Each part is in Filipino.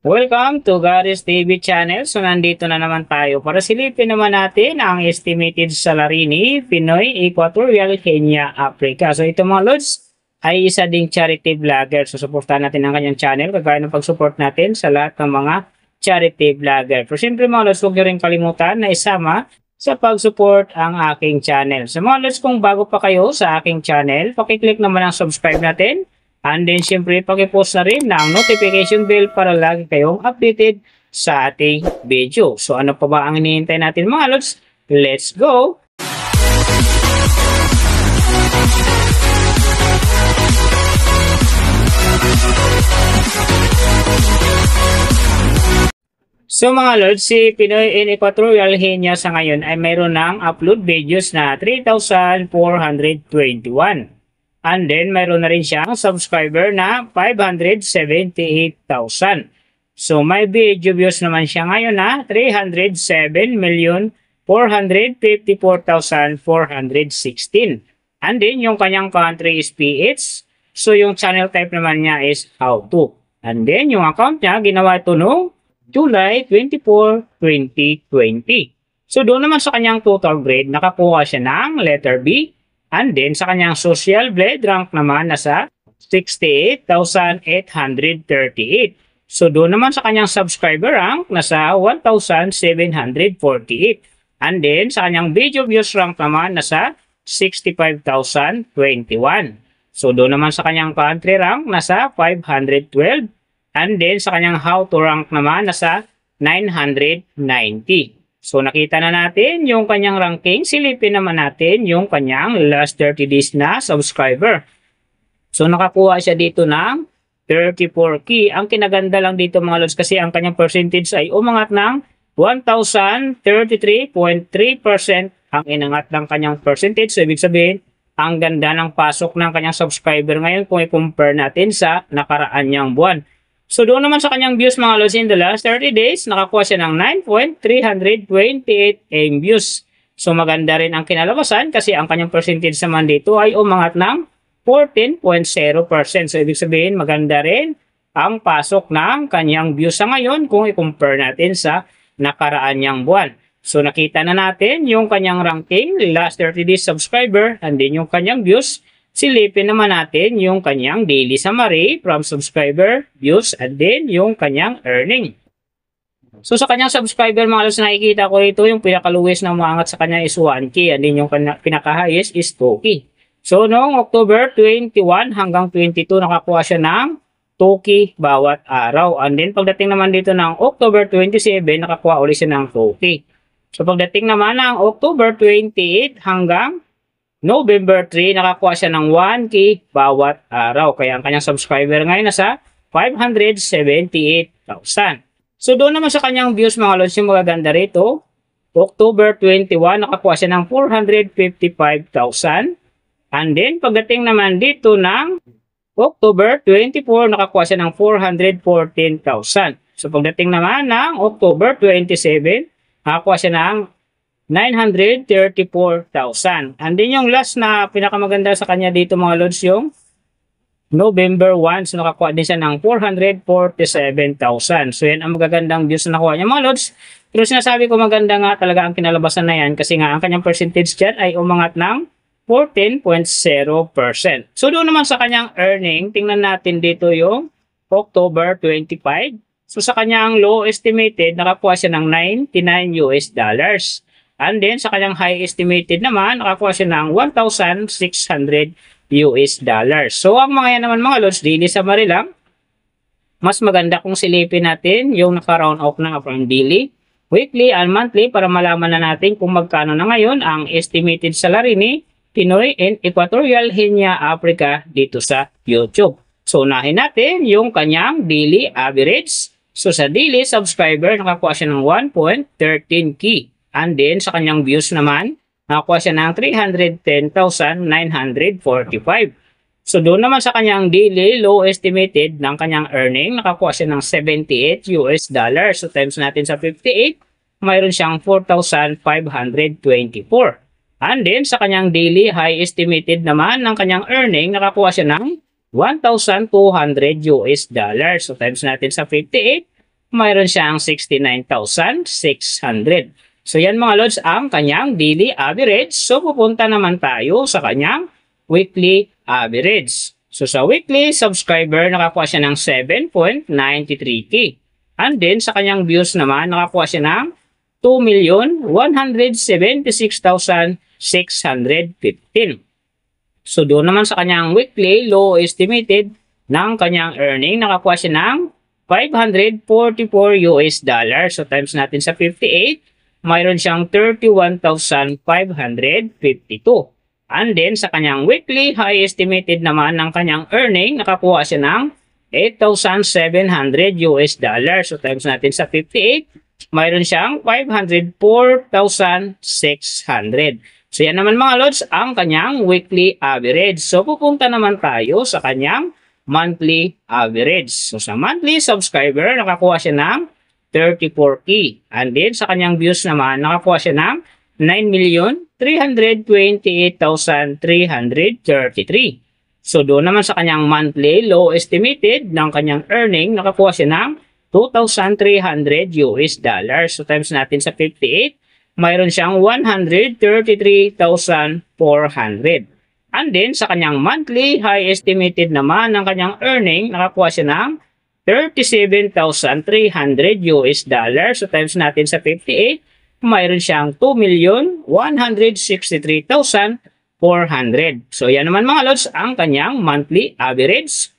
Welcome to Garis TV channel. So nandito na naman tayo para silipin naman natin ang estimated salary ni Pinoy Equatorial Kenya Africa. So ito mga lods ay isa ding charity vlogger. So suportahan natin ang kanyang channel kagaya ng pag-support natin sa lahat ng mga charity vlogger. Pero siyempre mga lods, huwag nyo rin kalimutan na isama sa pag-support ang aking channel. So mga lods, kung bago pa kayo sa aking channel, pakiclick naman ang subscribe natin. And then, syempre, pakipost na rin ng notification bell para lagi kayong updated sa ating video. So, ano pa ba ang hinihintay natin mga lods? Let's go! So mga lods, si Pinoy in Equatorial Kenya sa ngayon ay mayroon ng upload videos na 3,421. And then, mayroon na rin siyang subscriber na 578,000. So, may video views naman siya ngayon na 307,454,416. And then, yung kanyang country is PH. So, yung channel type naman niya is how to. And then, yung account niya, ginawa ito noong July 24, 2020. So, doon naman sa kanyang total grade, nakakuha siya ng letter B. And then, sa kanyang social blade rank naman nasa 68,838. So, doon naman sa kanyang subscriber rank nasa 1,748. And then, sa kanyang video views rank naman nasa 65,021. So, doon naman sa kanyang country rank nasa 512. And then, sa kanyang how to rank naman nasa 990. So, nakita na natin yung kanyang ranking. Silipin naman natin yung kanyang last 30 days na subscriber. So, nakakuha siya dito ng 34K. Ang kinaganda lang dito mga lods kasi ang kanyang percentage ay umangat ng 1,033.3% ang inangat ng kanyang percentage. So, ibig sabihin, ang ganda ng pasok ng kanyang subscriber ngayon kung i-compare natin sa nakaraan niyang buwan. So, doon naman sa kanyang views mga lods in the last 30 days, nakakuha siya ng 9,328 AM views. So, maganda rin ang kinalabasan kasi ang kanyang percentage naman dito ay umangat ng 14.0%. So, ibig sabihin, maganda rin ang pasok ng kanyang views sa ngayon kung i-compare natin sa nakaraan niyang buwan. So, nakita na natin yung kanyang ranking, last 30 days subscriber, and then yung kanyang views. Silipin naman natin yung kanyang daily summary from subscriber, views, and then yung kanyang earning. So sa kanyang subscriber mga lods, nakikita ko rito yung pinakaluwis na umangat sa kanya is 1K and then yung pinaka-highest is 2K. So noong October 21 hanggang 22 nakakuha siya ng 2K bawat araw. And then pagdating naman dito ng October 27 nakakuha ulit siya ng 2K. So pagdating naman ng October 28 hanggang November 3, nakakuha siya ng 1K bawat araw. Kaya ang kanyang subscriber ngayon nasa 578,000. So doon naman sa kanyang views mga lods, yung magaganda rito, October 21, nakakuha siya ng 455,000. And then pagdating naman dito ng October 24, nakakuha siya ng 414,000. So pagdating naman ng October 27, nakakuha siya ng 934,000. And then yung last na pinakamaganda sa kanya dito mga lods, yung November 1. So nakakuha din siya ng 447,000. So yan ang magagandang views na nakuha niya mga lods. Pero sinasabi ko maganda nga talaga ang kinalabasan na yan kasi nga ang kanyang percentage dyan ay umangat ng 14.0%. So doon naman sa kanyang earning, tingnan natin dito yung October 25. So sa kanyang low estimated, nakakuha siya ng $99. And then, sa kanyang high estimated naman, nakakuha siya ng $1,600. So, ang mga yan naman mga lods, daily summary lang. Mas maganda kung silipin natin yung naka-round off na from daily, weekly, and monthly para malaman na natin kung magkano na ngayon ang estimated salary ni Pinoy in Equatorial Kenya Africa dito sa YouTube. So, unahin natin yung kanyang daily average. So, sa daily subscriber, nakakuha siya ng 1.13K. And then, sa kanyang views naman, nakakuha siya ng 310,945. So, doon naman sa kanyang daily low estimated ng kanyang earning, nakakuha siya ng $78. So, times natin sa 58, mayroon siyang 4,524. And then, sa kanyang daily high estimated naman ng kanyang earning, nakakuha siya ng $1,200. So, times natin sa 58, mayroon siyang 69,600. So yan mga lods ang kanyang daily average. So pupunta naman tayo sa kanyang weekly average. So sa weekly subscriber, nakakuha siya ng 7.93k. And then sa kanyang views naman, nakakuha siya ng 2,176,615. So doon naman sa kanyang weekly low estimated ng kanyang earning, nakakuha siya ng 544 US dollar. So times natin sa 58, mayroon siyang 31,552. And then sa kanyang weekly high estimated naman ng kanyang earning, nakakuha siya ng 8,700 US dollar. So times natin sa 58, mayroon siyang 504,600. So yan naman mga lods ang kanyang weekly average. So pupunta naman tayo sa kanyang monthly average. So sa monthly subscriber, nakakuha siya ng 34k. And then sa kanyang views naman, nakakuha siya ng 9,328,333. So doon naman sa kanyang monthly low estimated ng kanyang earning, nakakuha siya ng 2,300 US dollars. So times natin sa 58, mayroon siyang 133,400. And then sa kanyang monthly high estimated naman ng kanyang earning, nakakuha siya ng 37,300 US dollars. So times natin sa 58, mayroon siyang 2,163,400. So yan naman mga lods ang kanyang monthly average.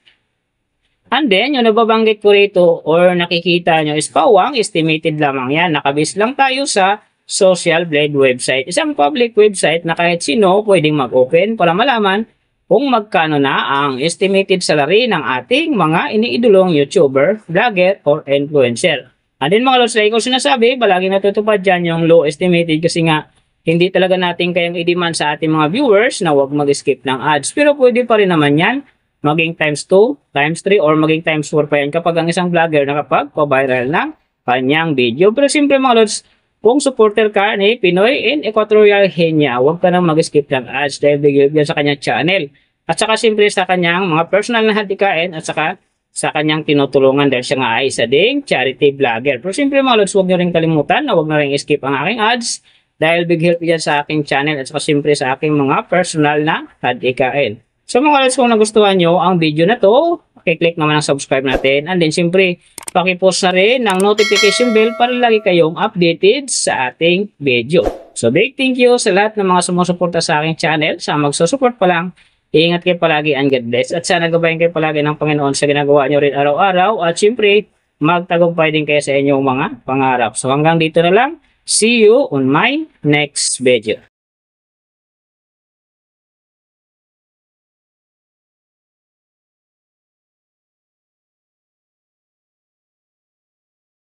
And then yung nababanggit ko rito or nakikita nyo is pawang estimated lamang yan. Nakabase lang tayo sa Social Blade website. Isang public website na kahit sino pwedeng mag-open para malaman kung magkano na ang estimated salary ng ating mga iniidolong YouTuber, vlogger, or influencer. And then mga lods, like ko sinasabi, palaging natutupad dyan yung low estimated kasi nga hindi talaga natin kayang i-demand sa ating mga viewers na huwag mag-skip ng ads. Pero pwede pa rin naman yan maging times 2, times 3, or maging times 4 pa yan kapag ang isang vlogger nakapag-viral ng kanyang video. Pero simple mga lods, kung supporter ka ni Pinoy in Equatorial Guinea, huwag ka nang mag-skip ng ads dahil bigyan yan sa kanyang channel. At saka simple sa kanyang mga personal na hadikain at saka sa kanyang tinutulungan dahil siya nga ay isa ding charity vlogger. Pero simple mga lods, huwag nyo rin kalimutan na huwag na rin skip ang aking ads dahil big help yan sa aking channel at saka simple sa aking mga personal na hadikain. So mga lods, kung nagustuhan nyo ang video na to, pakiclick naman ang subscribe natin. And then siyempre, pakipost na rin ng notification bell para lagi kayong updated sa ating video. So big thank you sa lahat ng mga sumusuporta sa aking channel. Sa magsusupport pa lang, ingat kayo palagi and God bless. At sana gabayan kayo palagi ng Panginoon sa ginagawa nyo rin araw-araw. At siyempre, magtagumpay din kayo sa inyong mga pangarap. So hanggang dito na lang. See you on my next video.